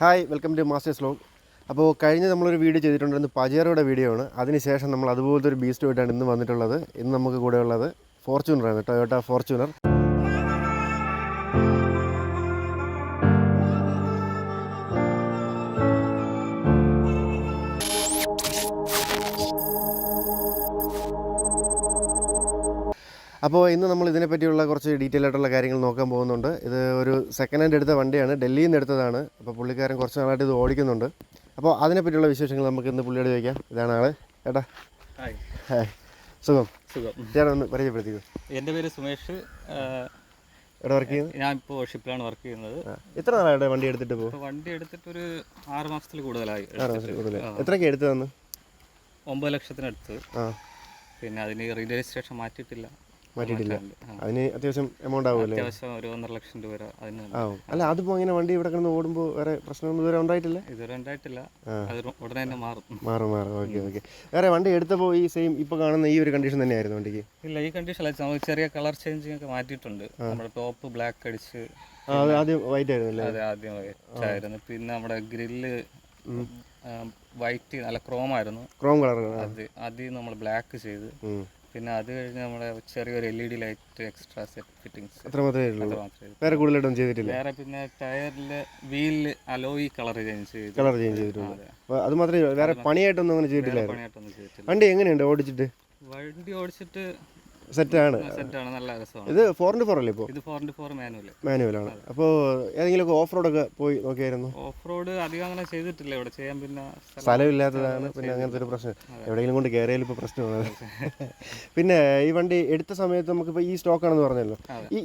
Hi welcome to Masters vlog. അപ്പോൾ കഴിഞ്ഞ് നമ്മളൊരു വീഡിയോ ചെയ്തിട്ടുണ്ടായിരുന്നു പജേറോയുടെ വീഡിയോ ആണ്. അതിനുശേഷം നമ്മൾ അതുപോലത്തെ ഒരു ബീസ്റ്റുമായിട്ടാണ് ഇന്ന് വന്നിട്ടുള്ളത്. ഇന്ന് നമുക്ക് കൂടെ ഉള്ളത് ഫോർച്യൂണറാണ്, ടൊയോട്ട ഫോർച്യൂണർ. അപ്പോൾ ഇന്ന് നമ്മൾ ഇതിനെപ്പറ്റിയുള്ള കുറച്ച് ഡീറ്റെയിൽ ആയിട്ടുള്ള കാര്യങ്ങൾ നോക്കാൻ പോകുന്നുണ്ട്. ഇത് ഒരു സെക്കൻഡ് ഹാൻഡ് എടുത്ത വണ്ടിയാണ്, ഡൽഹിയിൽ നിന്ന് എടുത്തതാണ്. അപ്പോൾ പുള്ളിക്കാരൻ കുറച്ച് നാളായിട്ട് ഇത് ഓടിക്കുന്നുണ്ട്. അപ്പോൾ അതിനെപ്പറ്റിയുള്ള വിശേഷങ്ങൾ നമുക്ക് ഇന്ന് പുള്ളിയോട് ചോദിക്കാം. ഇതാണ് ആള്. ഏട്ടാ ഹായ്. ഹായ്, സുഖം. ഞാൻ ഒന്ന് പരിചയപ്പെടുത്തിക്കോ. എൻ്റെ പേര് സുമേഷ്. എവിടെ വർക്ക് ചെയ്യുന്നത്? ഞാൻ ഇപ്പോൾ ഷിപ്പിലാണ് വർക്ക് ചെയ്യുന്നത്. എത്ര നാളായിട്ട് വണ്ടി എടുത്തിട്ട് പോകും? വണ്ടി എടുത്തിട്ടൊരു 6 മാസത്തിൽ കൂടുതലായി. 6 മാസത്തിൽ കൂടുതൽ. എത്രയൊക്കെ എടുത്തു തന്നു? 9 ലക്ഷത്തിനടുത്ത്. പിന്നെ അതിന് രജിസ്ട്രേഷൻ മാറ്റിയിട്ടില്ല. അതിന് അത്യാവശ്യം എമൗണ്ട് ആവുമല്ലേ? അത്യാവശ്യം ഒരു 1.5 ലക്ഷം രൂപ വരെ അതിന് ആവും. അല്ല, അതിപ്പോൾ ഇങ്ങനെ വണ്ടി ഇവിടെ കിടന്ന് ഓടുമ്പോൾ വേറെ പ്രശ്നമൊന്നും ഇതുവരെ ഉണ്ടായിട്ടില്ല? ഇതുവരെ ഉണ്ടായിട്ടില്ല. അത് ഉടനെ തന്നെ മാറും. ഓക്കെ. വേറെ വണ്ടി എടുത്തപ്പോൾ ഈ സെയിം ഇപ്പോൾ കാണുന്ന ഈ ഒരു കണ്ടീഷൻ തന്നെയായിരുന്നു വണ്ടിക്ക്? ഇല്ല, ഈ കണ്ടീഷനല്ല. നമുക്ക് ചെറിയ കളർ ചേഞ്ചിങ് ഒക്കെ മാറ്റിയിട്ടുണ്ട്. നമ്മുടെ ടോപ്പ് ബ്ലാക്ക് അടിച്ച്. ആദ്യം വൈറ്റ് ആയിരുന്നു. അതെ, ആദ്യം വൈറ്റ് ആയിരുന്നു. പിന്നെ നമ്മുടെ ഗ്രില്ല് വൈറ്റ് നല്ല ക്രോം കളർ. അത് നമ്മൾ ബ്ലാക്ക് ചെയ്ത്. പിന്നെ അത് കഴിഞ്ഞ് നമ്മുടെ ചെറിയൊരു LED light extra set fittings. വേറെ കൂടുതലായിട്ടൊന്നും ചെയ്തിട്ടില്ല. വേറെ പിന്നെ ടയറില് വീലില് അലോയി കളർ ചേഞ്ച് ചെയ്തിട്ടുണ്ട്. അത് മാത്രമേ വേറെ പണിയായിട്ടൊന്നും അങ്ങനെ ചെയ്തിട്ടില്ല. വണ്ടി എങ്ങനെയുണ്ട് ഓടിച്ചിട്ട്? വണ്ടി ഓടിച്ചിട്ട് സെറ്റാണ്, നല്ല രസമാണ്. ഇത് 4x4 അല്ലേ? ഇപ്പോൾ ഇത് 4x4 മാനുവലാണ്. അപ്പോൾ ഏതെങ്കിലുമൊക്കെ ഓഫ് റോഡൊക്കെ പോയി നോക്കിയായിരുന്നു? ഓഫ് റോഡ് അധികം അങ്ങനെ ചെയ്തിട്ടില്ല ഇവിടെ ചെയ്യാൻ. പിന്നെ സ്ഥലമില്ലാത്തതാണ് പിന്നെ അങ്ങനത്തെ ഒരു പ്രശ്നം. എവിടെയെങ്കിലും കൊണ്ട് കയറിയാലും ഇപ്പോൾ പ്രശ്നമാണ്. പിന്നെ ഈ വണ്ടി എടുത്ത സമയത്ത് നമുക്കിപ്പോൾ ഈ സ്റ്റോക്കാണെന്ന് പറഞ്ഞല്ലോ,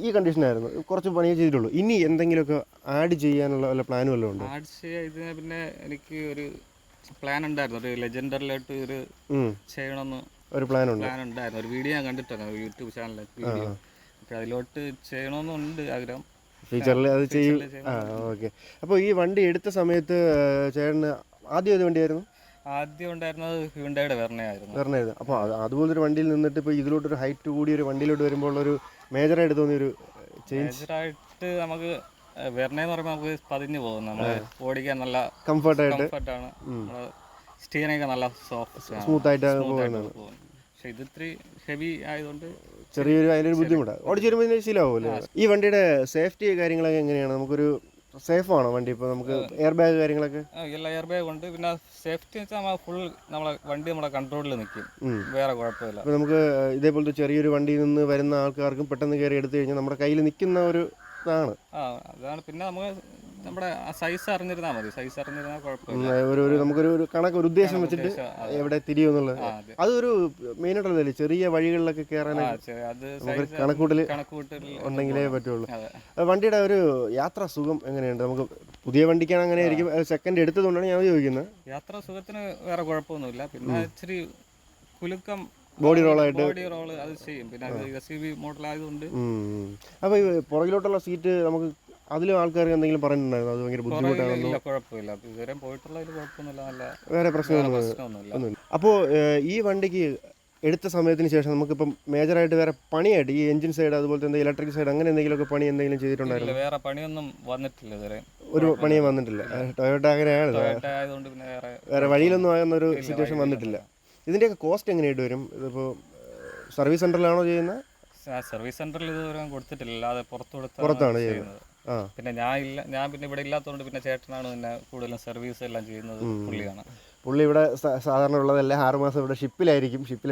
ഈ കണ്ടീഷനായിരുന്നു. കുറച്ച് പണിയേ ചെയ്തിട്ടുള്ളൂ. ഇനി എന്തെങ്കിലുമൊക്കെ ആഡ് ചെയ്യാനുള്ള വല്ല പ്ലാനും വല്ലതും ഉണ്ടോ? ആഡ് ചെയ്യാൻ ഇതിന് പിന്നെ എനിക്ക് ഒരു പ്ലാൻ ഉണ്ടായിരുന്നു. ഒരു ലെജൻഡറിലായിട്ട് ഒരു ചെയ്യണമെന്ന് ഒരു പ്ലാൻ ഉണ്ടായിരുന്നു. ഒരു വീഡിയോ ഞാൻ കണ്ടിട്ടായിരുന്നു യൂട്യൂബ് ചാനലിൽ വീഡിയോ. അപ്പോൾ അതിലോട്ട് ചെയ്യണമെന്നുണ്ട് ആഗ്രഹം. ഫ്യൂച്ചറിൽ അത് ചെയ്യും. ഓക്കെ. അപ്പോൾ ഈ വണ്ടി എടുത്ത സമയത്ത് ചേട്ടന് ആദ്യം ഏത് വണ്ടിയായിരുന്നു? ആദ്യം ഉണ്ടായിരുന്നത് ഹ്യുണ്ടായിയുടെ വെർണയായിരുന്നു. അപ്പോൾ അതുപോലൊരു വണ്ടിയിൽ നിന്നിട്ട് ഇപ്പോൾ ഇതിലോട്ടൊരു ഹൈറ്റ് കൂടി ഒരു വണ്ടിയിലോട്ട് വരുമ്പോൾ ഒരു മേജറായിട്ട് തോന്നിയൊരു മേജറായിട്ട് നമുക്ക് വെർണയെന്ന് പറയുമ്പോൾ നമുക്ക് പതിഞ്ഞു പോകും. നമ്മൾ ഓടിക്കാൻ നല്ല കംഫർട്ടാണ്. സ്റ്റീറിംഗ് നല്ല സ്മൂത്ത് ആയിട്ട് പോകുന്നതാണ്. പക്ഷെ ഇത് ഇത്തിരി ഹെവി ആയതുകൊണ്ട് ചെറിയൊരു അതിൻ്റെ ഒരു ബുദ്ധിമുട്ടാണ്. ഓടിച്ചു വരുമ്പോൾ ശീലമാവുമല്ലോ. ഈ വണ്ടിയുടെ സേഫ്റ്റി കാര്യങ്ങളൊക്കെ എങ്ങനെയാണ്? നമുക്കൊരു സേഫ് ആണോ വണ്ടി? ഇപ്പോൾ നമുക്ക് എയർ ബാഗ് കാര്യങ്ങളൊക്കെ? എല്ലാ എയർ ബാഗ് ഉണ്ട്. പിന്നെ സേഫ്റ്റി എന്ന് വെച്ചാൽ നമ്മൾ ഫുൾ വണ്ടി നമ്മുടെ കൺട്രോളിൽ നിൽക്കും, വേറെ കുഴപ്പമില്ല. അപ്പോൾ നമുക്ക് ഇതേപോലത്തെ ചെറിയൊരു വണ്ടിയിൽ നിന്ന് വരുന്ന ആൾക്കാർക്കും പെട്ടെന്ന് കയറി എടുത്തു കഴിഞ്ഞാൽ നമ്മുടെ കയ്യിൽ നിൽക്കുന്ന ഒരു ഇതാണ്. അതാണ്. പിന്നെ നമുക്ക് നമ്മുടെ സൈസ് അറിഞ്ഞിരുന്നാൽ മതി. സൈസ് അറിഞ്ഞിരുന്നാൽ കുഴപ്പമില്ല. നമുക്കൊരു കണക്ക്, ഒരു ഉദ്ദേശം വെച്ചിട്ട് എവിടെ തിരിയുമെന്നുള്ളത്. അതൊരു മെയിനായിട്ടുള്ളതല്ലേ, ചെറിയ വഴികളിലൊക്കെ കയറാനായിട്ട് കണക്കൂട്ടൽ ഉണ്ടെങ്കിലേ പറ്റുള്ളൂ. വണ്ടിയുടെ ഒരു യാത്രാ സുഖം എങ്ങനെയുണ്ട്? നമുക്ക് പുതിയ വണ്ടിക്കാണ് അങ്ങനെ ആയിരിക്കും, സെക്കൻഡ് എടുത്തതുകൊണ്ടാണ് ഞാൻ ചോദിക്കുന്നത്. യാത്രാ സുഖത്തിന് വേറെ കുഴപ്പമൊന്നുമില്ല. പിന്നെ ഇച്ചിരി കുലുക്കം, ബോഡി റോൾ അത് ചെയ്യും. പിന്നെ SUV മോഡൽ ആയതുകൊണ്ട്. അപ്പോൾ ഈ പുറകിലോട്ടുള്ള സീറ്റ് നമുക്ക് അതിലും ആൾക്കാർക്ക് എന്തെങ്കിലും പറഞ്ഞിട്ടുണ്ടായിരുന്നു അത് ഭയങ്കര ബുദ്ധിമുട്ടാണെന്നോ? കുഴപ്പമില്ല, ഇതുവരെ പോയിട്ടുള്ളതിൽ കുഴപ്പമൊന്നുമില്ല, വേറെ പ്രശ്നമൊന്നുമില്ല. അപ്പോൾ ഈ വണ്ടിക്ക് എടുത്ത സമയത്തിന് ശേഷം നമുക്കിപ്പം മേജറായിട്ട് വേറെ പണിയായിട്ട് ഈ എഞ്ചിൻ സൈഡ് അതുപോലത്തെ എന്തെങ്കിലും ഇലക്ട്രിക് സൈഡ് അങ്ങനെ എന്തെങ്കിലുമൊക്കെ പണി എന്തെങ്കിലും ചെയ്തിട്ടുണ്ടായിരുന്നു? വേറെ പണിയൊന്നും വന്നിട്ടില്ല ഇതുവരെ. ഒരു പണിയും വന്നിട്ടില്ല. ടൊയോട്ട അങ്ങനെയാണ്, വേറെ വഴിയിലൊന്നും ആകുന്ന ഒരു സിറ്റുവേഷൻ വന്നിട്ടില്ല. ഇതിൻ്റെയൊക്കെ കോസ്റ്റ് എങ്ങനെയായിട്ട് വരും? ഇതിപ്പോൾ സർവീസ് സെൻ്ററിലാണോ ചെയ്യുന്നത്? സർവീസ് സെൻ്ററിൽ ഇതുവരെ കൊടുത്തിട്ടില്ല, അല്ലാതെ പുറത്താണ് ചെയ്യുന്നത്. പിന്നെ ഞാൻ പിന്നെ ഇവിടെ ഇല്ലാത്തതുകൊണ്ട് പിന്നെ ചേട്ടനാണ് പിന്നെ കൂടുതലും സർവീസ് എല്ലാം ചെയ്യുന്നത്. പുള്ളി ഇവിടെ സാധാരണ ഉള്ളതല്ല, 6 മാസം ഇവിടെ ഷിപ്പിലെ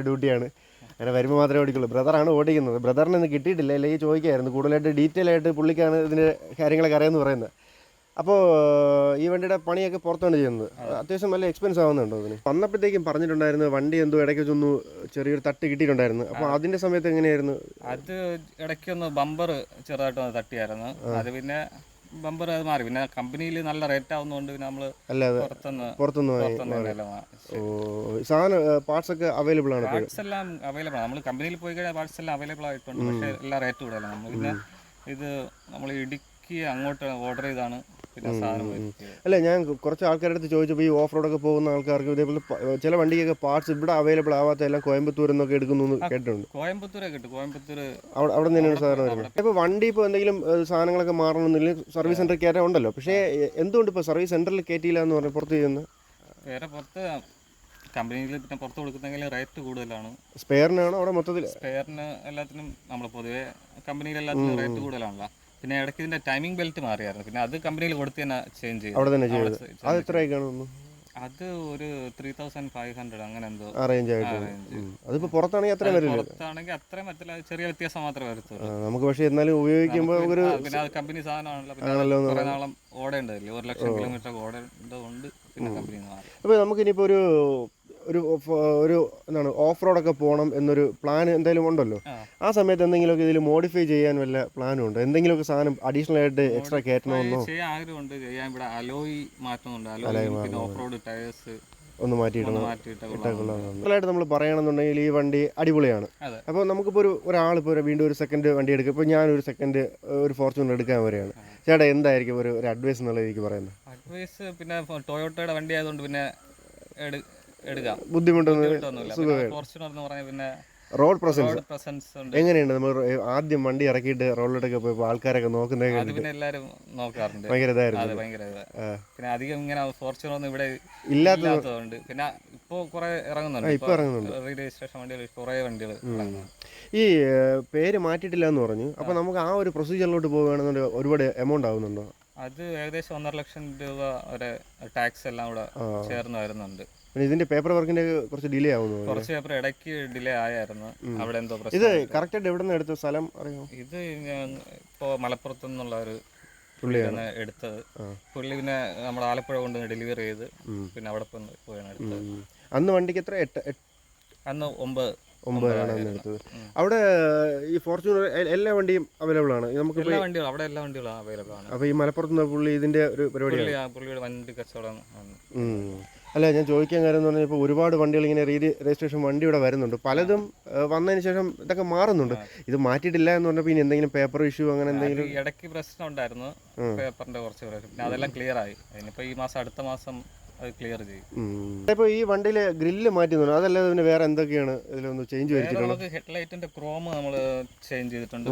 ഡ്യൂട്ടിയാണ്. അങ്ങനെ വരുമ്പോൾ മാത്രമേ ഓടിക്കുള്ളൂ. ബ്രദറാണ് ഓടിക്കുന്നത്. ബ്രദറിന് ഇന്ന് കിട്ടിയിട്ടില്ല, അല്ലെങ്കിൽ ചോദിക്കായിരുന്നു. കൂടുതലായിട്ട് ഡീറ്റെയിൽ ആയിട്ട് പുള്ളിക്കാണ് ഇതിൻ്റെ കാര്യങ്ങളൊക്കെ അറിയാമെന്ന് പറയുന്നത്. അപ്പോൾ ഈ വണ്ടിയുടെ പണിയൊക്കെ പുറത്താണ് ചെയ്യുന്നത്. അത്യാവശ്യം നല്ല എക്സ്പെൻസ് ആവുന്നുണ്ടോ അതിന്? വന്നപ്പോഴത്തേക്കും പറഞ്ഞിട്ടുണ്ടായിരുന്നു വണ്ടി എന്തോ ഇടയ്ക്ക് വെച്ചൊന്ന് ചെറിയൊരു തട്ട് കിട്ടിയിട്ടുണ്ടായിരുന്നു. അപ്പോൾ അതിൻ്റെ സമയത്ത് എങ്ങനെയായിരുന്നു? അത് ഇടയ്ക്കൊന്ന് ബമ്പർ ചെറുതായിട്ടൊന്ന് തട്ടിയായിരുന്നു. അത് പിന്നെ ബമ്പർ അത് മാറി. പിന്നെ കമ്പനിയിൽ നല്ല റേറ്റ് ആവുന്നതുകൊണ്ട് പിന്നെ നമ്മൾ പുറത്തുനിന്ന് സാധനം പാർട്സ് ഒക്കെ അവൈലബിൾ ആണ്. പാർട്സ് എല്ലാം അവൈലബിൾ ആണ്. നമ്മൾ കമ്പനിയിൽ പോയി കഴിഞ്ഞാൽ പാർട്സ് എല്ലാം അവൈലബിൾ ആയിട്ടുണ്ട്. പക്ഷേ എല്ലാ റേറ്റ് കൂടുതലാണ്. നമ്മൾ പിന്നെ ഇത് നമ്മൾ ഇടുക്കി അങ്ങോട്ട് ഓർഡർ ചെയ്താണ് പിന്നെ സാധനം വരുത്തിയത്. അല്ല, ഞാൻ കുറച്ച് ആൾക്കാരുടെ അടുത്ത് ചോദിച്ചപ്പോൾ ഈ ഓഫ് റോഡൊക്കെ പോകുന്ന ആൾക്കാർക്ക് ഇതേപോലെ ചില വണ്ടിക്കൊക്കെ പാർട്സ് ഇവിടെ അവൈലബിൾ ആവാത്ത എല്ലാം കോയമ്പത്തൂരിൽ നിന്നൊക്കെ എടുക്കുന്നു കേട്ടിട്ടുണ്ട്. കോയമ്പത്തൂരെ കിട്ടും, കോയമ്പത്തൂർ അവിടെ നിന്നാണ് സാധനം വരുന്നത്. ഇപ്പോൾ വണ്ടി ഇപ്പോൾ എന്തെങ്കിലും സാധനങ്ങളൊക്കെ മാറണമെന്നില്ല സർവീസ് സെൻറ്ററിൽ കയറ്റാൻ ഉണ്ടല്ലോ. പക്ഷേ എന്തുകൊണ്ട് ഇപ്പോൾ സർവീസ് സെൻറ്ററിൽ കയറ്റിയില്ല എന്ന് പറഞ്ഞാൽ പുറത്ത് ചെയ്യുന്നത്? വേറെ പുറത്ത് കമ്പനിയിൽ പിന്നെ പുറത്ത് കൊടുക്കുന്നെങ്കിൽ റേറ്റ് കൂടുതലാണ്. സ്പെയറിനാണോ അവിടെ മൊത്തത്തിൽ? സ്പെയറിന് എല്ലാത്തിനും നമ്മൾ പൊതുവേ കമ്പനിയിൽ എല്ലാത്തിനും റേറ്റ് കൂടുതലാണല്ലോ. പിന്നെ ഇടയ്ക്ക് ഇതിൻ്റെ ടൈമിംഗ് ബെൽറ്റ് മാറിയായിരുന്നു, പിന്നെ അത് കമ്പനിയിൽ കൊടുത്ത് തന്നെ ചേഞ്ച് ചെയ്തു. അവിടെ തന്നെ ചെയ്തത്. അത് എത്രയൊക്കെയാണ്? അത് ഒരു 3500 അങ്ങനെ എന്തോ റേഞ്ച് ആയിട്ട്. അതിപ്പോൾ പുറത്താണെങ്കിൽ അത്രയും വരില്ല. പുറത്താണെങ്കിൽ അത്രയും പറ്റില്ല, ചെറിയ വ്യത്യാസം മാത്രമേ വരത്തുള്ളൂ നമുക്ക്. പക്ഷേ എന്നാലും ഉപയോഗിക്കുമ്പോൾ ഒരു പിന്നെ അത് കമ്പനി സാധനമാണല്ലോ, പിന്നെ കുറേ നാളം ഓടേണ്ടതില്ലേ, 1 ലക്ഷം കിലോമീറ്റർ ഓടേണ്ടതുകൊണ്ട് പിന്നെ കമ്പനി മാറി. അപ്പോൾ നമുക്കിനിപ്പോൾ ഒരു ഒരു എന്താണ് ഓഫ് റോഡൊക്കെ പോകണം എന്നൊരു പ്ലാൻ എന്തായാലും ഉണ്ടല്ലോ. ആ സമയത്ത് എന്തെങ്കിലുമൊക്കെ ഇതിൽ മോഡിഫൈ ചെയ്യാൻ വല്ല പ്ലാനും ഉണ്ടോ? എന്തെങ്കിലുമൊക്കെ സാധനം അഡീഷണൽ ആയിട്ട് എക്സ്ട്രാ കയറ്റണമെന്നോ? ചെയ്യാൻ ആഗ്രഹമുണ്ട്, ചെയ്യാൻ. ഇവിടെ അലോയ് മാറ്റുന്നുണ്ട്, അലോയ് പിന്നെ ഓഫ് റോഡ് ടയേഴ്സ് ഒന്ന് മാറ്റിയിട്ടാണ് നമ്മൾ പറയണമെന്നുണ്ടെങ്കിൽ ഈ വണ്ടി അടിപൊളിയാണ്. അപ്പോൾ നമുക്കിപ്പോൾ ഒരാളിപ്പോൾ വീണ്ടും ഒരു സെക്കൻഡ് വണ്ടി എടുക്കും. ഇപ്പോൾ ഞാനൊരു സെക്കൻഡ് ഒരു ഫോർച്യൂണർ എടുക്കാൻ വരികയാണ്. ചേട്ടാ എന്തായിരിക്കും ഒരു അഡ്വൈസ് എന്നുള്ളത് എനിക്ക് പറയുന്നത്? അഡ്വൈസ് പിന്നെ ടൊയോട്ടയുടെ വണ്ടി ആയതുകൊണ്ട് പിന്നെ എടുക്കാം, ബുദ്ധിമുട്ടൊന്നുമില്ല. ഫോർച്യൂണർ എന്ന് പറഞ്ഞാൽ പിന്നെ റോഡ് പ്രസൻസ് എങ്ങനെയുണ്ട്? നമ്മൾ ആദ്യം വണ്ടി ഇറക്കിയിട്ട് റോഡിലോട്ടൊക്കെ പോയപ്പോൾ ആൾക്കാരൊക്കെ നോക്കുന്നത് പിന്നെ എല്ലാവരും നോക്കാറുണ്ട്, ഭയങ്കര ഇതായിരുന്നു. പിന്നെ അധികം ഇങ്ങനെ ഫോർച്യൂണർ ഒന്നും ഇവിടെ ഇല്ലാത്തതുകൊണ്ട് പിന്നെ ഇപ്പോൾ കുറെ ഇറങ്ങുന്നുണ്ട്, രജിസ്ട്രേഷൻ വണ്ടികൾ കുറെ വണ്ടികൾ. ഈ പേര് മാറ്റിയിട്ടില്ല എന്ന് പറഞ്ഞു. അപ്പോൾ നമുക്ക് ആ ഒരു പ്രൊസീജിയറിലോട്ട് പോകുകയാണെന്നുണ്ടെങ്കിൽ ഒരുപാട് എമൗണ്ട് ആവുന്നുണ്ടോ? അത് ഏകദേശം 1.5 ലക്ഷം രൂപ വരെ ടാക്സ് എല്ലാം കൂടെ ചേർന്ന് വരുന്നുണ്ട്. പിന്നെ ഇതിന്റെ പേപ്പർ വർക്കിന്റെ കുറച്ച് ഡിലേ ആവുന്നു. കുറച്ച് പേപ്പർ ഇടയ്ക്ക് ഡിലേ ആയായിരുന്നു, അവിടെ എന്തോ പ്രശ്നം. ഇത് കറക്റ്റായിട്ട് എവിടെ നിന്ന് എടുത്ത സ്ഥലം അറിയാമോ? ഇത് ഇപ്പോൾ മലപ്പുറത്തു നിന്നുള്ള ഒരു പുള്ളിയാണ് എടുത്തത്. പുള്ളി പിന്നെ നമ്മൾ ആലപ്പുഴ കൊണ്ട് ഡെലിവറി ചെയ്ത് പിന്നെ അവിടെ പോയാണ് എടുത്തത്. അന്ന് വണ്ടിക്ക് എത്ര? അന്ന് 9 എടുത്തത്. അവിടെ ഈ ഫോർച്യൂണർ എല്ലാ വണ്ടിയും അവൈലബിൾ ആണ് നമുക്ക്? എല്ലാ വണ്ടികളും അവിടെ എല്ലാ വണ്ടികളും അവൈലബിൾ ആണ്. അപ്പോൾ ഈ മലപ്പുറത്ത് നിന്ന് പുള്ളി ഇതിന്റെ ഒരു പരിപാടിയാണ്, പുള്ളിയുടെ വണ്ടി കച്ചവടം. അല്ല, ഞാൻ ചോദിക്കാൻ കാര്യം എന്ന് പറഞ്ഞാൽ ഇപ്പോൾ ഒരുപാട് വണ്ടികൾ ഇങ്ങനെ രജിസ്ട്രേഷൻ വണ്ടി ഇവിടെ വരുന്നുണ്ട്. പലതും വന്നതിന് ശേഷം ഇതൊക്കെ മാറുന്നുണ്ട്. ഇത് മാറ്റിയിട്ടില്ല എന്ന് പറഞ്ഞപ്പോൾ ഇനി എന്തെങ്കിലും പേപ്പർ ഇഷ്യൂ അങ്ങനെ എന്തെങ്കിലും? ഇടയ്ക്ക് പ്രശ്നം ഉണ്ടായിരുന്നു, പേപ്പറിന്റെ കുറച്ച് പ്രശ്നം. പിന്നെ അതെല്ലാം ക്ലിയർ ആയി. അതിനിപ്പോൾ ഈ മാസം അടുത്ത മാസം അത് ക്ലിയർ ചെയ്യും. ഇപ്പോൾ ഈ വണ്ടിയിൽ ഗ്രില്ല് മാറ്റുന്നുണ്ട്, അതല്ലാതെ പിന്നെ വേറെ എന്തൊക്കെയാണ് ഇതിലൊന്ന് ചേഞ്ച് വരുത്തിയിട്ടുള്ളത്? ഹെഡ്ലൈറ്റിന്റെ ക്രോം നമ്മൾ ചേഞ്ച് ചെയ്തിട്ടുണ്ട്,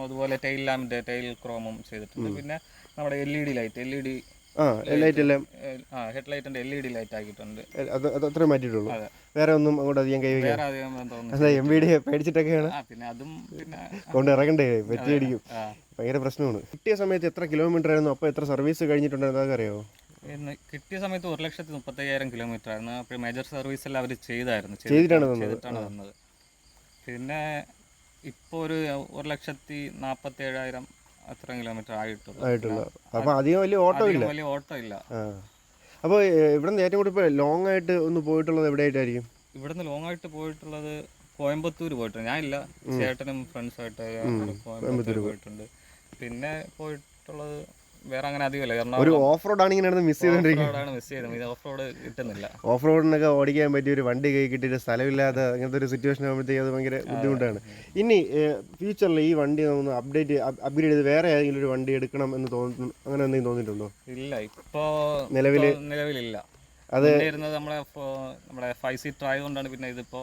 അതുപോലെ ടെയിൽ ലാമ്പിന്റെ ടെയിൽ ക്രോമും ചെയ്തിട്ടുണ്ട്. പിന്നെ നമ്മുടെ LED ലൈറ്റ്, ഹെഡ്ലൈറ്റിന്റെ LED ലൈറ്റ് ആക്കിയിട്ടുണ്ട്. അത് അത്രേ മാറ്റിയിട്ടുള്ളൂ, വേറെ ഒന്നും അങ്ങോട്ട് അധികം കൈവയ്ക്കാൻ? MVD പേടിച്ചിട്ടൊക്കെയാണ്. പിന്നെ അതും പിന്നെ കൊണ്ട് ഇറങ്ങണ്ടേ, പറ്റിയടിക്കും, ഭയങ്കര പ്രശ്നമാണ്. കിട്ടിയ സമയത്ത് എത്ര കിലോമീറ്റർ ആയിരുന്നു? അപ്പോൾ എത്ര സർവീസ് കഴിഞ്ഞിട്ടുണ്ടെന്ന് അതൊക്കെ അറിയാമോ? കിട്ടിയ സമയത്ത് 1,35,000 കിലോമീറ്റർ ആയിരുന്നു. അപ്പോൾ മേജർ സർവീസ് എല്ലാം അവർ ചെയ്തിട്ടാണ് തന്നത്. പിന്നെ ഇപ്പോൾ ഒരു 1,47,000 അത്ര കിലോമീറ്റർ ആയിട്ടുള്ള. അപ്പോൾ അധികം വലിയ ഓട്ടോ ഇല്ല. അപ്പോൾ ഇവിടെ നിന്ന് ഏറ്റവും കൂടുതൽ ഇപ്പോൾ ലോങ് ആയിട്ട് ഒന്ന് പോയിട്ടുള്ളത് എവിടെയായിട്ടായിരിക്കും? ഇവിടുന്ന് ലോങ് ആയിട്ട് പോയിട്ടുള്ളത് കോയമ്പത്തൂർ പോയിട്ടുണ്ട്. ഞാനില്ല, ചേട്ടനും ഫ്രണ്ട്സുമായിട്ട് കോയമ്പത്തൂർ പോയിട്ടുണ്ട്. പിന്നെ പോയിട്ടുള്ളത് വേറെ അങ്ങനെ അധികമല്ല. ഒരു ഓഫ് റോഡ് ആണ് ഇങ്ങനെ മിസ് ചെയ്തുകൊണ്ടിരിക്കുന്നത്. ഇത് ഓഫ് റോഡ് കിട്ടുന്നില്ല. ഓഫ് റോഡിനൊക്കെ ഓടിക്കാൻ പറ്റിയ ഒരു വണ്ടി കൈ കിട്ടിയിട്ട് സ്ഥലമില്ലാതെ അങ്ങനത്തെ ഒരു സിറ്റുവേഷൻ ആകുമ്പോഴത്തേക്ക് അത് ഭയങ്കര ബുദ്ധിമുട്ടാണ്. ഇനി ഫ്യൂച്ചറിൽ ഈ വണ്ടി നമ്മൾ അപ്ഗ്രേഡ് ചെയ്ത് വേറെ ഏതെങ്കിലും ഒരു വണ്ടി എടുക്കണം എന്ന് തോന്നുന്നു, അങ്ങനെ എന്തെങ്കിലും തോന്നിയിട്ടുണ്ടോ? ഇല്ല, ഇപ്പോൾ നിലവിലില്ല. അത് നമ്മുടെ 5 സീറ്റർ ആയതുകൊണ്ടാണ് പിന്നെ ഇതിപ്പോ.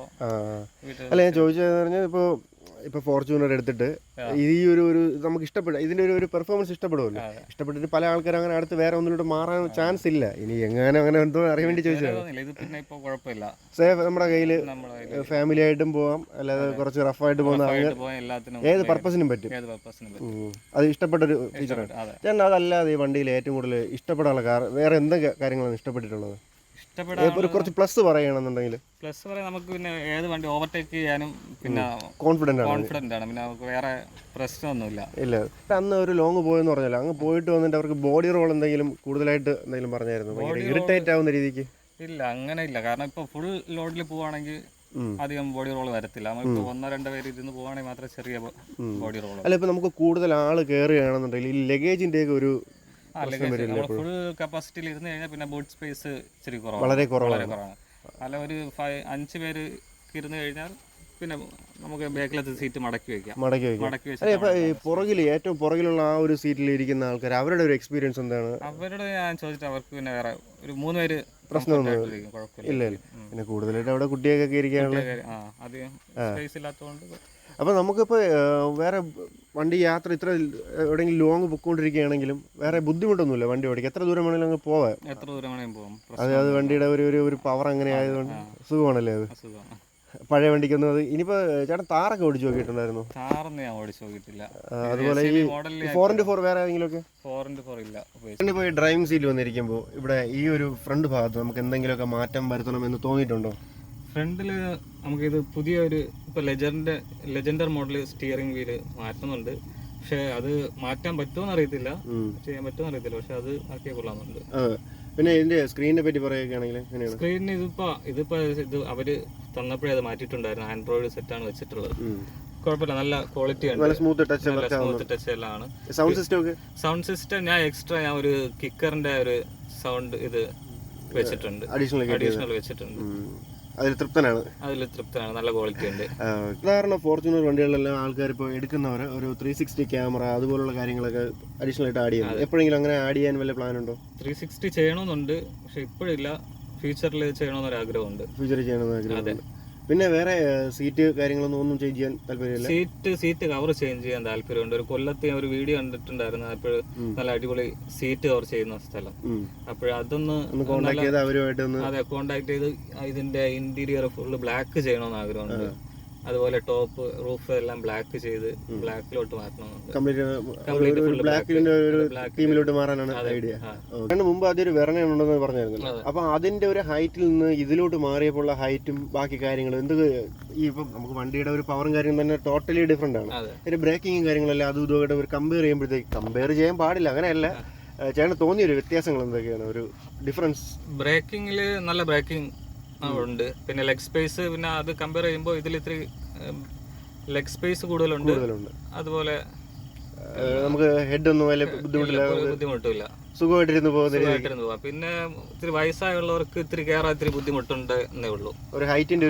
അല്ല, ഞാൻ ചോദിച്ചതെന്ന് പറഞ്ഞാൽ ഇപ്പോൾ ഫോർച്യൂണർ എടുത്തിട്ട് ഈ ഒരു നമുക്ക് ഇഷ്ടപ്പെടും, ഇതിൻ്റെ ഒരു പെർഫോമൻസ് ഇഷ്ടപ്പെടുമല്ലോ. ഇഷ്ടപ്പെട്ടിട്ട് പല ആൾക്കാരും അങ്ങനെ അടുത്ത് വേറെ ഒന്നിലോട്ട് മാറാൻ ചാൻസ് ഇല്ല. ഇനി അങ്ങനെ എന്തോ അറിയാൻ വേണ്ടി ചോദിച്ചത്. സേഫ് നമ്മുടെ കയ്യിൽ ഫാമിലി ആയിട്ടും പോവാം, അല്ലാതെ കുറച്ച് റഫായിട്ട് പോകുന്ന ഏത് പർപ്പസിനും പറ്റും. അത് ഇഷ്ടപ്പെട്ടൊരു ഫീച്ചറാണ്. ഞാൻ അതല്ലാതെ ഈ വണ്ടിയിൽ ഏറ്റവും കൂടുതൽ ഇഷ്ടപ്പെടാനുള്ള വേറെ എന്തൊക്കെ കാര്യങ്ങളാണ് ഇഷ്ടപ്പെട്ടിട്ടുള്ളത്? കുറച്ച് പ്ലസ് പറയണമെന്നുണ്ടെങ്കിൽ പ്ലസ് പറയാൻ നമുക്ക് പിന്നെ ഏത് വണ്ടി ഓവർടേക്ക് ചെയ്യാനും പിന്നെ കോൺഫിഡന്റ് ആണ്. പിന്നെ നമുക്ക് വേറെ പ്രശ്നമൊന്നുമില്ല. ഇല്ല, അന്ന് ഒരു ലോങ് പോയെന്ന് പറഞ്ഞല്ലോ, അങ്ങ് പോയിട്ട് വന്നിട്ട് അവർക്ക് ബോഡി റോൾ എന്തെങ്കിലും കൂടുതലായിട്ട് എന്തെങ്കിലും പറഞ്ഞായിരുന്നു? ഇറിറ്റേറ്റ് ആവുന്ന രീതിക്ക്? ഇല്ല, അങ്ങനെ ഇല്ല. കാരണം ഇപ്പോൾ ഫുൾ ലോഡിൽ പോവുകയാണെങ്കിൽ അധികം ബോഡി റോൾ വരത്തില്ല. നമ്മളിപ്പോൾ 1-2 പേര് ഇരുന്ന് പോവുകയാണെങ്കിൽ മാത്രമേ ചെറിയ ബോഡി റോൾ. അല്ല, ഇപ്പോൾ നമുക്ക് കൂടുതൽ ആൾ കയറുകയാണെന്നുണ്ടെങ്കിൽ ഈ ലഗേജിന്റെ ഒക്കെ ഒരു ഫുൾ കപ്പാസിറ്റിയിൽ ഇരുന്ന് കഴിഞ്ഞാൽ പിന്നെ ബൂട്ട് സ്പേസ് ഇച്ചിരി വളരെ കുറവാണ്. അല്ല, ഒരു 5 പേര് ഇരുന്ന് കഴിഞ്ഞാൽ പിന്നെ നമുക്ക് ബാക്കിലത്തെ സീറ്റ് മടക്കി വെക്കാം. മടക്കി വയ്ക്കും. മടക്കി അല്ലെ വെച്ചാൽ ഇപ്പൊ ഈ പുറകിൽ ഏറ്റവും പുറകിലുള്ള ആ ഒരു സീറ്റിൽ ഇരിക്കുന്ന ആൾക്കാർ അവരുടെ ഒരു എക്സ്പീരിയൻസ് എന്താണ്? അവരോട് ഞാൻ ചോദിച്ചിട്ട് അവർക്ക് പിന്നെ വേറെ ഒരു 3 പേര് പ്രശ്നമൊന്നും കുഴപ്പമില്ല. ഇല്ല. പിന്നെ കൂടുതലായിട്ട് അവിടെ കുട്ടിയൊക്കെ ഇരിക്കാനുള്ള അധികം സ്പേസ് ഇല്ലാത്തതുകൊണ്ട്. അപ്പോൾ നമുക്കിപ്പോൾ വേറെ വണ്ടി യാത്ര ഇത്ര എവിടെയെങ്കിലും ലോങ് പൊയ്ക്കൊണ്ടിരിക്കുകയാണെങ്കിലും വേറെ ബുദ്ധിമുട്ടൊന്നുമില്ല വണ്ടി ഓടിക്കുക. എത്ര ദൂരം വേണമെങ്കിലും അങ്ങ് പോവാം. എത്ര ദൂരം വേണമെങ്കിലും പോകാം. അത് വണ്ടിയുടെ ഒരു പവർ അങ്ങനെ ആയതുകൊണ്ട് സുഖമാണല്ലേ അത്. പഴയ വണ്ടിക്കൊന്നും അത്. ഇനിയിപ്പോൾ ചേട്ടൻ താറൊക്കെ ഓടിച്ച് നോക്കിയിട്ടുണ്ടായിരുന്നു? താറൊന്നും ഞാൻ ഓടിച്ച് നോക്കിയിട്ടില്ല. അതുപോലെ ഈ 4x4 വേറെ ഏതെങ്കിലുമൊക്കെ? 4x4 ഇല്ല. ഇപ്പോൾ ഈ ഡ്രൈവിംഗ് സീറ്റ് വന്നിരിക്കുമ്പോൾ ഇവിടെ ഈ ഒരു ഫ്രണ്ട് ഭാഗത്ത് നമുക്ക് എന്തെങ്കിലുമൊക്കെ മാറ്റം വരുത്തണമെന്ന് തോന്നിയിട്ടുണ്ടോ? ഫ്രണ്ടിൽ നമുക്കിത് പുതിയ ഒരു ഇപ്പോൾ ലെജൻഡർ മോഡൽ സ്റ്റിയറിംഗ് വീല് മാറ്റുന്നുണ്ട്. പക്ഷെ അത് മാറ്റാൻ പറ്റുമെന്ന് അറിയത്തില്ല, ചെയ്യാൻ പറ്റുമെന്ന് അറിയത്തില്ല. പക്ഷെ അത് ആക്കിയാൽ കൊള്ളാമെന്നുണ്ട്. പിന്നെ ഇതിന്റെ സ്ക്രീനിനെ പറ്റി പറയുകയാണെങ്കിൽ സ്ക്രീനിന് ഇതിപ്പോ അവര് തന്നപ്പോഴേ അത് മാറ്റിയിട്ടുണ്ടായിരുന്നു. ആൻഡ്രോയിഡ് സെറ്റാണ് വെച്ചിട്ടുള്ളത്. കുഴപ്പമില്ല, നല്ല ക്വാളിറ്റി ഉണ്ട്, സ്മൂത്ത് ടച്ച് എല്ലാം ആണ്. സൗണ്ട് സിസ്റ്റം ഞാൻ എക്സ്ട്രാ ഒരു കിക്കറിന്റെ ഒരു സൗണ്ട് ഇത് വെച്ചിട്ടുണ്ട്, അഡീഷണൽ വെച്ചിട്ടുണ്ട്. അതിൽ തൃപ്തനാണ്. നല്ല ക്വാളിറ്റി ഉണ്ട്. സാധാരണ ഫോർച്യൂണർ വണ്ടികളിലെല്ലാം ആൾക്കാർ ഇപ്പോൾ എടുക്കുന്നവർ ഒരു 360 ക്യാമറ അതുപോലുള്ള കാര്യങ്ങളൊക്കെ അഡീഷണൽ ആയിട്ട് ആഡ് ചെയ്യുന്നത്. എപ്പോഴെങ്കിലും അങ്ങനെ ആഡ് ചെയ്യാൻ വല്ല പ്ലാൻ ഉണ്ടോ? 360 ചെയ്യണമെന്നുണ്ട്, പക്ഷെ ഇപ്പോഴില്ല. ഫ്യൂച്ചറിൽ ചെയ്യണമെന്നൊരു ആഗ്രഹമുണ്ട്. ഫ്യൂച്ചറിൽ ചെയ്യണമെന്ന് ആഗ്രഹമുണ്ട്. പിന്നെ വേറെ സീറ്റ് കാര്യങ്ങളൊന്നും ചേഞ്ച് ചെയ്യാൻ താല്പര്യമില്ല? സീറ്റ് കവർ ചേഞ്ച് ചെയ്യാൻ താല്പര്യമുണ്ട്. ഒരു കൊല്ലത്ത് ഒരു വീഡിയോ കണ്ടിട്ടുണ്ടായിരുന്നു. അപ്പോൾ നല്ല അടിപൊളി സീറ്റ് കവർ ചെയ്യുന്ന സ്ഥലം. അപ്പോഴതൊന്ന് കോണ്ടാക്ട് ചെയ്ത് ഇതിന്റെ ഇന്റീരിയർ ഫുള്ള് ബ്ലാക്ക് ചെയ്യണമെന്ന് ആഗ്രഹമുണ്ട്. അതുപോലെ ടോപ്പ് റൂഫ് എല്ലാം ബ്ലാക്ക് ചെയ്ത് ബ്ലാക്കിലോട്ട് മാറ്റണമെന്നുണ്ട്. ടീമിലോട്ട് മാറാനാണ് ഐഡിയ. മുമ്പ് അതൊരു വെറണുണ്ടെന്ന് പറഞ്ഞായിരുന്നല്ലോ. അപ്പൊ അതിന്റെ ഒരു ഹൈറ്റിൽ നിന്ന് ഇതിലോട്ട് മാറിയപ്പോൾ ഹൈറ്റും ബാക്കി കാര്യങ്ങളും ഈ ഇപ്പം നമുക്ക് വണ്ടിയുടെ ഒരു പവറും കാര്യങ്ങളും തന്നെ ടോട്ടലി ഡിഫറെന്റ് ആണ്. ഒരു ബ്രേക്കിങ്ങും കാര്യങ്ങളെല്ലാം അതും ഇതുമായിട്ട് ഒരു കമ്പയർ ചെയ്യുമ്പോഴത്തേക്ക് കമ്പയർ ചെയ്യാൻ പാടില്ല, അങ്ങനെയല്ല. ചേട്ടന് തോന്നിയ ഒരു വ്യത്യാസങ്ങൾ എന്തൊക്കെയാണ്, ഒരു ഡിഫറൻസ്? ബ്രേക്കിങ്ങിൽ നല്ല ബ്രേക്കിംഗ് ഉണ്ട്. പിന്നെ ലെഗ് സ്പേസ്, പിന്നെ അത് കമ്പയർ ചെയ്യുമ്പോൾ ഇതിൽ ഇത്തിരി ലെഗ് സ്പേസ് കൂടുതലുണ്ട്. അതുപോലെ നമുക്ക് ഹെഡ് ഒന്നും വലിയ ബുദ്ധിമുട്ടില്ല, സുഖമായിട്ടിരുന്ന് പോവാം. പിന്നെ ഇത്തിരി വയസ്സായുള്ളവർക്ക് ഇത്തിരി കയറാൻ ഇത്തിരി ബുദ്ധിമുട്ടുണ്ട് എന്നേ ഉള്ളൂ. ഒരു ഹൈറ്റിന്റെ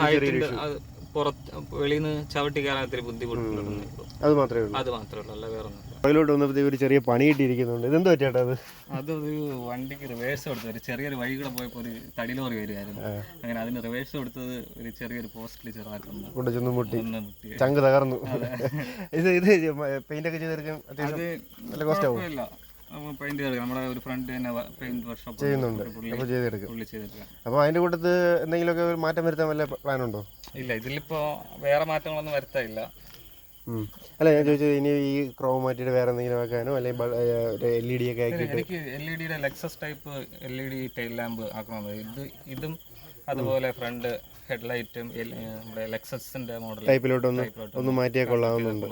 പുറത്ത് വെളിയിൽ നിന്ന് ചവിട്ടി കയറാൻ ഇത്തിരി ബുദ്ധിമുട്ടുണ്ടെന്നേ ഉള്ളൂ. അത് മാത്രമേ ഉള്ളൂ, അല്ല വേറെ ഒന്നും. അതിലോട്ട് വന്നപ്പോഴത്തേക്ക് ഒരു ചെറിയ പണി കിട്ടിയിരിക്കുന്നുണ്ട്. ഇതെന്താ ചേട്ടാ? അതൊരു വണ്ടിക്ക് റിവേഴ്സ് കൊടുത്തു. ഒരു ചെറിയൊരു വഴി കൂടെ പോയപ്പോൾ ഒരു തടി ലോറി വരുമായിരുന്നു. അങ്ങനെ അതിന് റിവേഴ്സ് കൊടുത്തത് ഒരു ചെറിയൊരു പോസ്റ്റിൽ ചെറുതായിട്ടുണ്ട്, കൊണ്ട് ചെന്ന് മുട്ടി, ചങ്ക് തകർന്നു. ഇത് പെയിന്റ് ഒക്കെ ചെയ്തെടുക്കാൻ നല്ല കോസ്റ്റ് ആവും. പെയിന്റ് ചെയ്തെടുക്കാം. നമ്മുടെ ഒരു ഫ്രണ്ട് തന്നെ പെയിന്റ് വർക്ക്ഷോപ്പ് ചെയ്യുന്നുണ്ട്, അപ്പോൾ ചെയ്തെടുക്കാം. അപ്പോൾ അതിന്റെ കൂട്ടത്ത് എന്തെങ്കിലുമൊക്കെ മാറ്റം വരുത്താൻ വല്ല പ്ലാൻ ഉണ്ടോ? ഇല്ല, ഇതിലിപ്പോ വേറെ മാറ്റങ്ങളൊന്നും വരുത്താനില്ല. അല്ല, ഞാൻ ചോദിച്ചത് ഇനി ഈ ക്രോം മാറ്റിയിട്ട് വേറെ എന്തെങ്കിലും വെക്കാനോ അല്ലെങ്കിൽ LED ഒക്കെ ആക്കിയിട്ട്? എനിക്ക് LED Lexus type LED tail lamp ആക്കണമെന്ന്. ഇതും അതുപോലെ ഫ്രണ്ട് ഹെഡ്ലൈറ്റും ലെക്സസിന്റെ മോഡൽ ടൈപ്പിലോട്ട് ഒന്ന് മാറ്റിയാൽ കൊള്ളാവുന്നുണ്ട്.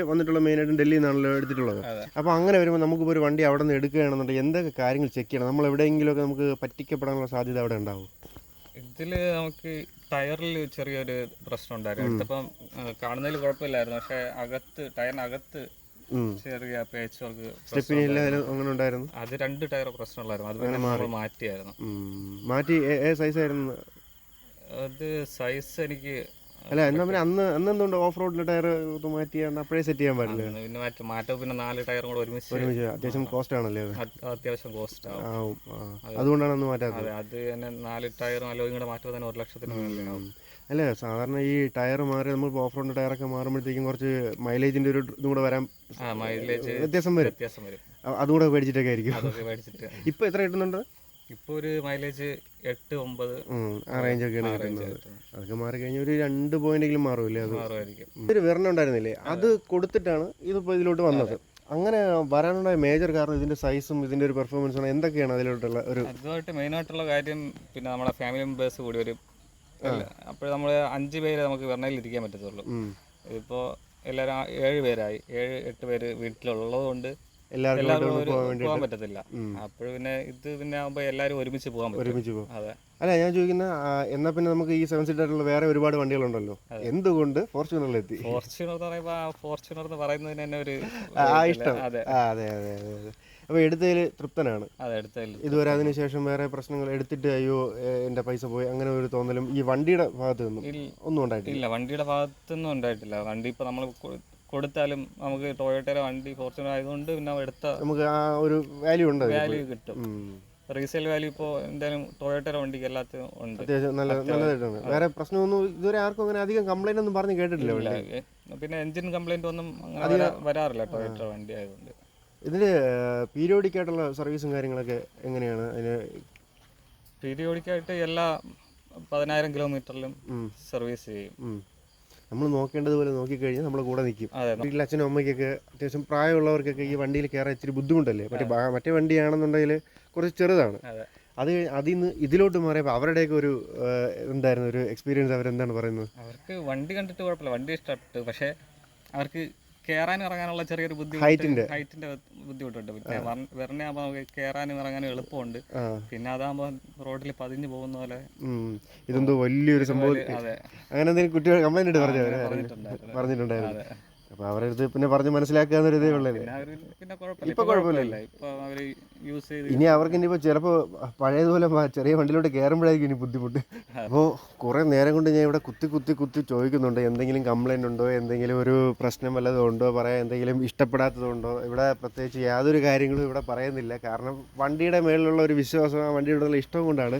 വന്നിട്ടുള്ള മെയിനായിട്ടും ഡൽഹിയിൽ നിന്നാണല്ലോ എടുത്തിട്ടുള്ളത്. അപ്പോൾ അങ്ങനെ വരുമ്പോൾ നമുക്കിപ്പോൾ ഒരു വണ്ടി അവിടെ നിന്ന് എടുക്കുകയാണെന്നുണ്ടെങ്കിൽ എന്തൊക്കെ കാര്യങ്ങൾ ചെക്ക് ചെയ്യണം? നമ്മൾ എവിടെയെങ്കിലുമൊക്കെ നമുക്ക് പറ്റിക്കപ്പെടാനുള്ള സാധ്യത അവിടെ ഉണ്ടാവും? ഇതിൽ നമുക്ക് ടയറിൽ ചെറിയൊരു പ്രശ്നം ഉണ്ടായിരുന്നു. എടുത്തപ്പം കാണുന്നതിൽ കുഴപ്പമില്ലായിരുന്നു, പക്ഷെ ടയറിനകത്ത് ചെറിയ പേച്ച് വർക്ക് അങ്ങനെ ഉണ്ടായിരുന്നു. അത് 2 ടയർ പ്രശ്നമുള്ളായിരുന്നു. അത് നമ്മൾ മാറ്റിയായിരുന്നു. മാറ്റി സൈസ് ആയിരുന്നു അത്? സൈസ് എനിക്ക് അല്ല, എന്നാ പിന്നെ അന്ന് എന്തുകൊണ്ട് ഓഫ് റോഡിലെ ടയർ മാറ്റിയാണ്ട് അപ്പോഴേ സെറ്റ് ചെയ്യാൻ പാടില്ല? പിന്നെ മാറ്റം പിന്നെ 4 ടയറും കൂടെ ഒരുമിച്ച് അത്യാവശ്യം കോസ്റ്റ് ആണല്ലേ? അത്യാവശ്യം കോസ്റ്റ് ആവും, അതുകൊണ്ടാണ് അന്ന് മാറ്റാത്തത്. അത് തന്നെ 4 ടയറും അലോയും കൂടെ മാറ്റുമ്പോൾ തന്നെ 1 ലക്ഷത്തിന് മേലെയാവും. അല്ലേ, സാധാരണ ഈ ടയർ മാറി നമ്മൾ ഓഫ് റോഡ് ടയറൊക്കെ മാറുമ്പോഴത്തേക്കും കുറച്ച് മൈലേജിന്റെ ഒരു ഇതും കൂടെ വരാൻ വ്യത്യാസം വരും. അതുകൂടെ മേടിച്ചിട്ടൊക്കെ ആയിരിക്കും. ഇപ്പൊ എത്ര കിട്ടുന്നുണ്ട്? ഇപ്പോൾ ഒരു മൈലേജ് 8-9 ആ റേഞ്ചൊക്കെയാണ് കിട്ടുന്നത്. അതൊക്കെ മാറി കഴിഞ്ഞാൽ ഒരു 2 പോയിന്റെങ്കിലും മാറുമല്ലേ? അത് ഒരു വെറണ ഉണ്ടായിരുന്നില്ലേ, അത് കൊടുത്തിട്ടാണ് ഇതിപ്പോൾ ഇതിലോട്ട് വന്നത്. അങ്ങനെ വരാനുണ്ടായ മേജർ കാരണം ഇതിന്റെ സൈസും ഇതിന്റെ ഒരു പെർഫോമൻസും എന്തൊക്കെയാണ് അതിലോട്ടുള്ള ഒരു? അതുമായിട്ട് മെയിനായിട്ടുള്ള കാര്യം പിന്നെ നമ്മുടെ ഫാമിലി മെമ്പേഴ്സ് കൂടി വരും. അപ്പോൾ നമ്മൾ 5 പേര് നമുക്ക് വെറണയിൽ ഇരിക്കാൻ പറ്റത്തുള്ളൂ. ഇപ്പോൾ എല്ലാവരും 7 പേരായി. 7-8 പേര് വീട്ടിലുള്ളത് കൊണ്ട് എല്ലാവരും പോകാൻ പറ്റത്തില്ല. അപ്പോൾ പിന്നെ ഇത് ആകുമ്പോൾ എല്ലാവരും ഒരുമിച്ച് പോകാൻ പറ്റും. അതെ. അല്ല, ഞാൻ ചോദിക്കുന്ന എന്നാ പിന്നെ നമുക്ക് ഈ 7 സീറ്ററിലുള്ള വേറെ ഒരുപാട് വണ്ടികളുണ്ടല്ലോ, എന്തുകൊണ്ട് ഫോർച്യൂണറിലെത്തി? ഫോർച്യൂണർ എന്ന് പറയുമ്പോൾ ഫോർച്യൂണർ എന്ന് പറയുന്നതിന് തന്നെ ഒരു ഇഷ്ടം. അതെ. അപ്പോൾ എടുത്തതിൽ തൃപ്തനാണ്. അതെ, എടുത്തതിൽ ഇതുവരെ അതിന് ശേഷം വേറെ പ്രശ്നങ്ങൾ എടുത്തിട്ട് അയ്യോ എൻ്റെ പൈസ പോയി അങ്ങനെ ഒരു തോന്നലും ഈ വണ്ടിയുടെ ഭാഗത്ത് നിന്നും ഒന്നും ഉണ്ടായിട്ടില്ല? ഇല്ല, വണ്ടിയുടെ ഭാഗത്തൊന്നും ഉണ്ടായിട്ടില്ല. വണ്ടി ഇപ്പോൾ നമ്മൾ കൊടുത്താലും നമുക്ക് ടൊയോട്ടയുടെ വണ്ടി ഫോർച്യൂണർ ആയതുകൊണ്ട് പിന്നെ എടുത്ത നമുക്ക് ആ ഒരു വാല്യൂ ഉണ്ട്, വാല്യൂ കിട്ടും. റീസെയിൽ വാല്യൂ ഇപ്പോൾ എന്തായാലും ടൊയോട്ടയുടെ വണ്ടിക്ക് എല്ലാത്തിനും ഉണ്ട്, അത്യാവശ്യം നല്ലതായിട്ടാണ്. വേറെ പ്രശ്നമൊന്നും ഇതുവരെ ആർക്കും അങ്ങനെ അധികം കംപ്ലൈന്റ് ഒന്നും പറഞ്ഞ് കേട്ടിട്ടില്ല. പിന്നെ എഞ്ചിൻ കംപ്ലൈന്റ് ഒന്നും അങ്ങനെ വരാറില്ല ടൊയോട്ട വണ്ടി ആയതുകൊണ്ട്. ഇതിന് പീരിയോഡിക് ആയിട്ടുള്ള സർവീസും കാര്യങ്ങളൊക്കെ എങ്ങനെയാണ്? അതിന് പീരിയോഡിക്കായിട്ട് എല്ലാ 10,000 കിലോമീറ്ററിലും സർവീസ് ചെയ്യും. നമ്മൾ നോക്കേണ്ടതുപോലെ നോക്കിക്കഴിഞ്ഞാൽ നമ്മളെ കൂടെ നിൽക്കും. വീട്ടിൽ അച്ഛനും അമ്മയ്ക്കൊക്കെ അത്യാവശ്യം പ്രായമുള്ളവർക്കൊക്കെ ഈ വണ്ടിയിൽ കയറാൻ ഇച്ചിരി ബുദ്ധിമുട്ടല്ലേ? മറ്റേ വണ്ടിയാണെന്നുണ്ടെങ്കിൽ കുറച്ച് ചെറുതാണ്. അതിൽ നിന്ന് ഇതിലോട്ട് മാറിയപ്പോൾ അവരുടെയൊക്കെ ഒരു എന്തായിരുന്നു ഒരു എക്സ്പീരിയൻസ്? അവരെന്താണ് പറയുന്നത്? അവർക്ക് വണ്ടി കണ്ടിട്ട് കുഴപ്പമില്ല, വണ്ടി ഇഷ്ടപ്പെട്ടു. പക്ഷേ അവർക്ക് കയറാനും ഇറങ്ങാനുള്ള ചെറിയൊരു ബുദ്ധിമുട്ട്, ഹൈറ്റിന്റെ ബുദ്ധിമുട്ടുണ്ട്. പിന്നെ വെറുതെ നമുക്ക് കയറാനും ഇറങ്ങാനും എളുപ്പമുണ്ട്. പിന്നെ അതാകുമ്പോൾ റോഡിൽ പതിഞ്ഞു പോകുന്ന പോലെ ഇതെന്തോ വലിയൊരു സംഭവം. അങ്ങനെ എന്തെങ്കിലും കുട്ടികൾ കംപ്ലൈന്റ് പറഞ്ഞിട്ടുണ്ടായിരുന്നു. അപ്പോൾ അവരടുത്ത് പിന്നെ പറഞ്ഞ് മനസ്സിലാക്കാന്നൊരു ഇതേ ഉള്ളത്. ഇപ്പൊ കുഴപ്പമില്ല. ഇനി അവർക്ക് ഇനിയിപ്പോൾ ചിലപ്പോൾ പഴയതുപോലെ ചെറിയ വണ്ടിയിലോട്ട് കയറുമ്പോഴായിരിക്കും ഇനി ബുദ്ധിമുട്ട്. അപ്പോൾ കുറേ നേരം കൊണ്ട് ഞാൻ ഇവിടെ കുത്തി ചോദിക്കുന്നുണ്ട്, എന്തെങ്കിലും കംപ്ലൈൻറ്റ് ഉണ്ടോ, എന്തെങ്കിലും ഒരു പ്രശ്നം വല്ലതും ഉണ്ടോ പറയാൻ, എന്തെങ്കിലും ഇഷ്ടപ്പെടാത്തതുണ്ടോ? ഇവിടെ പ്രത്യേകിച്ച് യാതൊരു കാര്യങ്ങളും ഇവിടെ പറയുന്നില്ല. കാരണം വണ്ടിയുടെ മേളിലുള്ള ഒരു വിശ്വാസം, ആ വണ്ടിയോടുള്ള ഇഷ്ടം കൊണ്ടാണ്.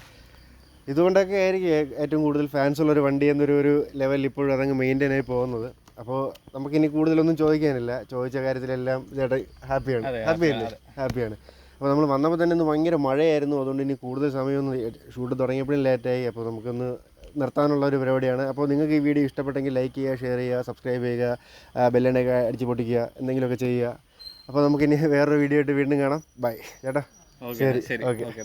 ഇതുകൊണ്ടൊക്കെ ആയിരിക്കും ഏറ്റവും കൂടുതൽ ഫാൻസ് ഉള്ളൊരു വണ്ടി എന്നൊരു ലെവലിൽ ഇപ്പോഴും അതങ്ങ് മെയിൻറ്റെയിൻ ആയി പോകുന്നത്. അപ്പോൾ നമുക്കിനി കൂടുതലൊന്നും ചോദിക്കാനില്ല. ചോദിച്ച കാര്യത്തിലെല്ലാം ചേട്ടൻ ഹാപ്പിയാണ്. അപ്പോൾ നമ്മൾ വന്നപ്പോൾ തന്നെ ഇന്ന് ഭയങ്കര മഴയായിരുന്നു. അതുകൊണ്ട് ഇനി കൂടുതൽ സമയമൊന്നും ഷൂട്ട് തുടങ്ങിയപ്പോഴും ലേറ്റായി. അപ്പോൾ നമുക്കൊന്ന് നിർത്താനുള്ള ഒരു പരിപാടിയാണ്. അപ്പോൾ നിങ്ങൾക്ക് ഈ വീഡിയോ ഇഷ്ടപ്പെട്ടെങ്കിൽ ലൈക്ക് ചെയ്യുക, ഷെയർ ചെയ്യുക, സബ്സ്ക്രൈബ് ചെയ്യുക, ബെല്ലൈക്കൺ അടിച്ച് പൊട്ടിക്കുക, എന്തെങ്കിലുമൊക്കെ ചെയ്യുക. അപ്പോൾ നമുക്കിനി വേറൊരു വീഡിയോ ആയിട്ട് വീണ്ടും കാണാം. ബൈ ചേട്ടാ. ശരി, ഓക്കെ.